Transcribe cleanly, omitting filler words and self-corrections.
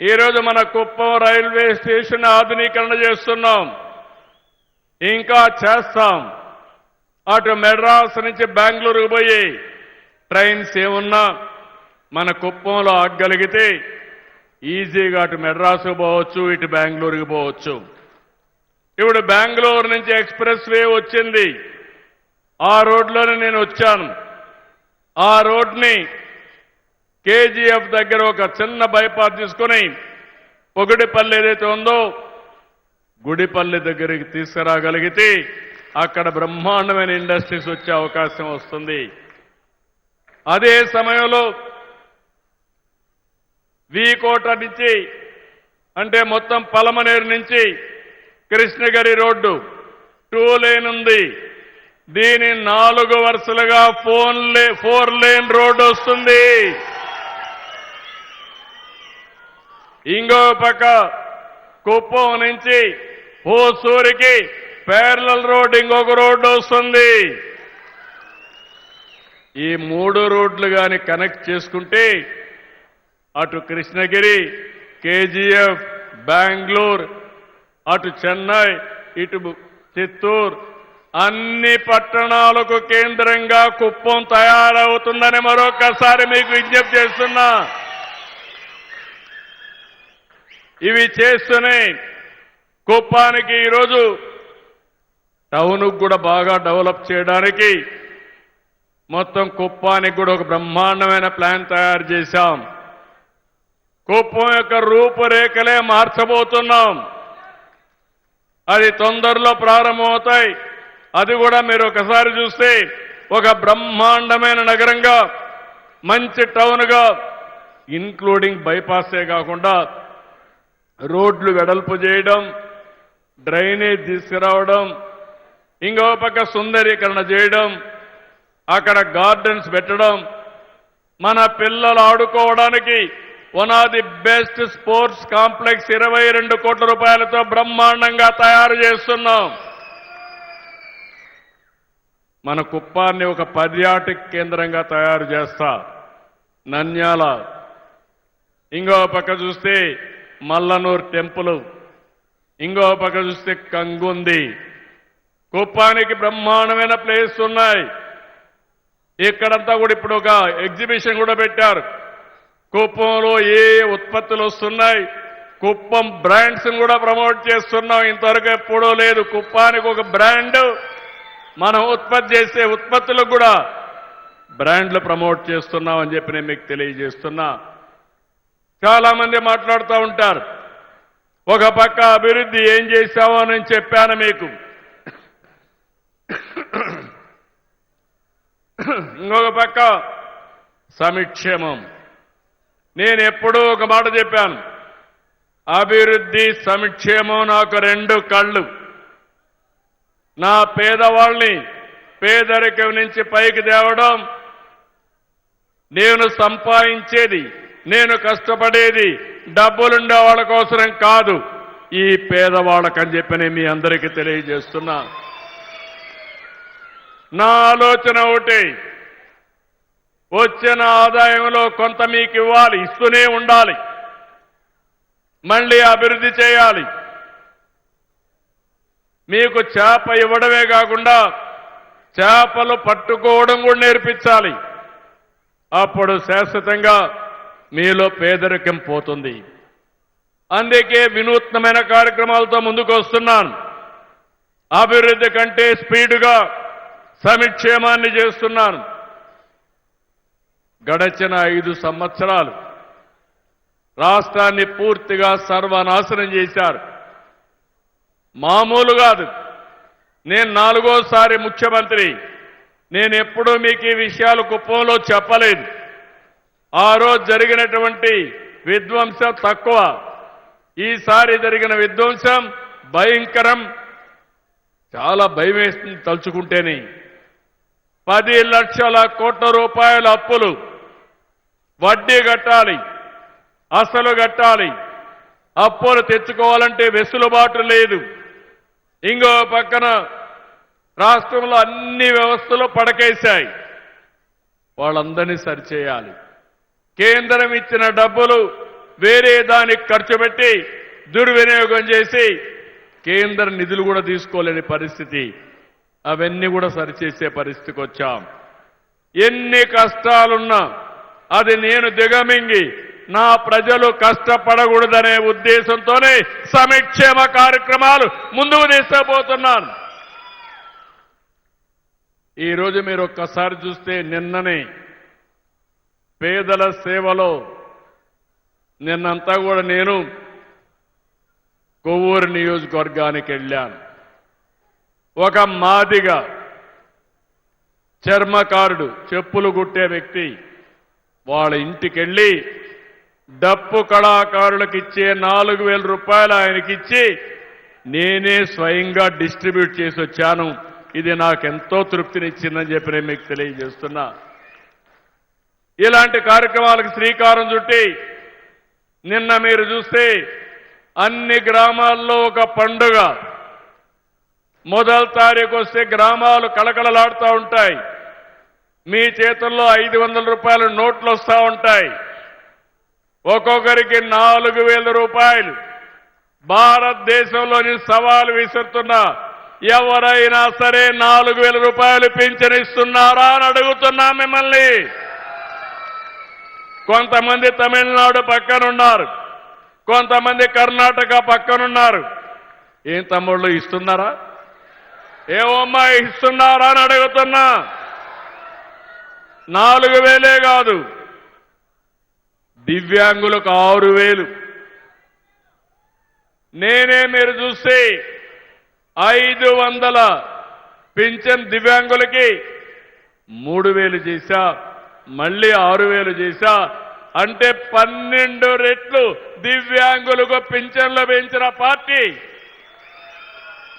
ఈరోజు మన Kuppam railway station ఆధునీకరణ చేస్తున్నాం, ఇంకా చేస్తాం. అటు మెడ్రాస్ నుంచి బెంగళూరుకు పోయి ట్రైన్స్ ఏమున్నా మన కుప్పంలో ఆగగలిగితే ఈజీగా అటు మెడ్రాస్కు పోవచ్చు, ఇటు బెంగళూరుకు పోవచ్చు. ఇప్పుడు బెంగళూరు నుంచి ఎక్స్ప్రెస్ వే వచ్చింది, ఆ రోడ్లోనే నేను వచ్చాను. ఆ రోడ్ని కేజీఎఫ్ దగ్గర ఒక చిన్న బైపాస్ తీసుకుని పొగిడిపల్లి ఏదైతే ఉందో గుడిపల్లి దగ్గరికి తీసుకురాగలిగితే అక్కడ బ్రహ్మాండమైన ఇండస్ట్రీస్ వచ్చే అవకాశం వస్తుంది. అదే సమయంలో వీకోట నుంచి అంటే మొత్తం పలమనేరు నుంచి కృష్ణగిరి రోడ్డు 2 లేన్ ఉంది. దీని 4 వరుసలుగా 4 లేన్ రోడ్డు వస్తుంది. ఇంకో పక్క కుప్పం నుంచి హోసూరికి ప్యారలల్ రోడ్ ఇంకొక రోడ్డు వస్తుంది. ఈ 3 రోడ్లు గాని కనెక్ట్ చేసుకుంటే అటు కృష్ణగిరి, కేజీఎఫ్, బెంగళూరు, అటు చెన్నై, ఇటు చిత్తూరు అన్ని పట్టణాలకు కేంద్రంగా కుప్పం తయారవుతుందని మరొకసారి మీకు విజ్ఞప్తి చేస్తున్నా. ఇవి చేస్తూనే కుప్పానికి ఈరోజు టౌన్కు కూడా బాగా డెవలప్ చేయడానికి మొత్తం కుప్పానికి కూడా ఒక బ్రహ్మాండమైన ప్లాన్ తయారు చేశాం. కుప్పం యొక్క రూపురేఖలే మార్చబోతున్నాం. అది తొందరలో ప్రారంభమవుతాయి. అది కూడా మీరు ఒకసారి చూస్తే ఒక బ్రహ్మాండమైన నగరంగా, మంచి టౌన్గా, ఇన్క్లూడింగ్ బైపాసే కాకుండా రోడ్లు వెడల్పు చేయడం, డ్రైనేజ్ తీసుకురావడం, ఇంకో పక్క సుందరీకరణ చేయడం, అక్కడ గార్డెన్స్ పెట్టడం, మన పిల్లలు ఆడుకోవడానికి one of the best sports complex 22 కోట్ల రూపాయలతో బ్రహ్మాండంగా తయారు చేస్తున్నాం. మన కుప్పాన్ని ఒక పర్యాటక కేంద్రంగా తయారు చేస్తా. నంద్యాల, ఇంకో పక్క చూస్తే మల్లనూరు టెంపుల్, ఇంకో పక్క చూస్తే కంగుంది. కుప్పానికి బ్రహ్మాండమైన ప్లేస్ ఉన్నాయి. ఇక్కడంతా కూడా ఇప్పుడు ఒక ఎగ్జిబిషన్ కూడా పెట్టారు. కుప్పంలో ఏ ఉత్పత్తులు వస్తున్నాయి, కుప్పం బ్రాండ్స్ కూడా ప్రమోట్ చేస్తున్నాం. ఇంతవరకు ఎప్పుడూ లేదు. కుప్పానికి ఒక బ్రాండ్, మనం ఉత్పత్తి చేసే ఉత్పత్తులకు కూడా బ్రాండ్లు ప్రమోట్ చేస్తున్నాం అని చెప్పి నేను మీకు తెలియజేస్తున్నా. చాలా మంది మాట్లాడుతూ ఉంటారు, ఒక పక్క అభివృద్ధి ఏం చేశావో నేను చెప్పాను మీకు, ఇంకొక పక్క సంక్షేమం. నేను ఎప్పుడూ ఒక మాట చెప్పాను, అభివృద్ధి సంక్షేమం నాకు 2 కళ్ళు. నా పేదవాళ్ళని పేదరికం నుంచి పైకి తేవడం, నేను సంపాదించేది, నేను కష్టపడేది డబ్బులుండే వాళ్ళ కోసరం కాదు, ఈ పేదవాళ్ళకని చెప్పి నేను మీ అందరికీ తెలియజేస్తున్నా. నా ఆలోచన ఒకటి, వచ్చిన ఆదాయంలో కొంత మీకు ఇవ్వాలి, ఇస్తూనే ఉండాలి, మళ్ళీ అభివృద్ధి చేయాలి. మీకు చేప ఇవ్వడమే కాకుండా చేపలు పట్టుకోవడం కూడా నేర్పించాలి. అప్పుడు శాశ్వతంగా మీలో పేదరికం పోతుంది. అందుకే వినూత్నమైన కార్యక్రమాలతో ముందుకు వస్తున్నాను. అభివృద్ధి కంటే స్పీడ్గా సంక్షేమాన్ని చేస్తున్నాను. గడచిన 5 సంవత్సరాలు రాష్ట్రాన్ని పూర్తిగా సర్వనాశనం చేశారు. మామూలు కాదు. నేను 4వసారి ముఖ్యమంత్రి. నేను ఎప్పుడూ మీకు ఈ విషయాలు కుప్పంలో చెప్పలేదు. ఆ రోజు జరిగినటువంటి విధ్వంసం తక్కువ, ఈసారి జరిగిన విధ్వంసం భయంకరం. చాలా భయం వేస్తుంది తలుచుకుంటేనే. 10 లక్షల కోట్ల రూపాయల అప్పులు, వడ్డీ కట్టాలి, అసలు కట్టాలి. అప్పులు తెచ్చుకోవాలంటే వెసులుబాటు లేదు. ఇంకో పక్కన రాష్ట్రంలో అన్ని వ్యవస్థలు పడకేశాయి. వాళ్ళందరినీ సరిచేయాలి. కేంద్రం ఇచ్చిన డబ్బులు వేరే దానికి ఖర్చు పెట్టి దుర్వినియోగం చేసి కేంద్ర నిధులు కూడా తీసుకోలేని పరిస్థితి. అవన్నీ కూడా సరిచేసే పరిస్థితికి వచ్చాం. ఎన్ని కష్టాలున్నా అది నేను దిగమింగి నా ప్రజలు కష్టపడకూడదనే ఉద్దేశంతోనే సంక్షేమ కార్యక్రమాలు ముందుకు తీసుకుపోతున్నాను. ఈరోజు మీరు ఒక్కసారి చూస్తే నిన్ననే పేదల సేవలో నిన్నంతా కూడా నేను కొవ్వూరు నియోజకవర్గానికి వెళ్ళాను. ఒక మాదిగ చర్మకారుడు, చెప్పులు కుట్టే వ్యక్తి వాళ్ళ ఇంటికెళ్ళి డప్పు కళాకారులకు ఇచ్చే 4,000 రూపాయలు ఆయనకిచ్చి నేనే స్వయంగా డిస్ట్రిబ్యూట్ చేసి వచ్చాను. ఇది నాకెంతో తృప్తినిచ్చిందని చెప్పి నేను మీకు తెలియజేస్తున్నా. ఇలాంటి కార్యక్రమాలకు శ్రీకారం చుట్టి నిన్న మీరు చూస్తే అన్ని గ్రామాల్లో ఒక పండుగ. మొదటి తారీఖు వస్తే గ్రామాలు కళకళలాడుతూ ఉంటాయి. మీ చేతుల్లో 500 రూపాయల నోట్లు వస్తూ ఉంటాయి. ఒక్కొక్కరికి 4,000 రూపాయలు. భారతదేశంలోని సవాలు విసురుతున్నా ఎవరైనా సరే 4,000 రూపాయలు పింఛన్ ఇస్తున్నారా అని అడుగుతున్నా మిమ్మల్ని. కొంతమంది తమిళనాడు పక్కనున్నారు, కొంతమంది కర్ణాటక పక్కనున్నారు. ఏం తమ్ముళ్ళు ఇస్తున్నారా? ఏమమ్మా ఇస్తున్నారా అని అడుగుతున్నా. 4,000 కాదు, దివ్యాంగులకు 6,000. నేనే మీరు చూస్తే 500 పింఛన్ దివ్యాంగులకి 3,000 చేశా, మళ్ళీ 6,000 చేశా. అంటే 12 రెట్లు దివ్యాంగులకు పింఛన్లు పెంచిన పార్టీ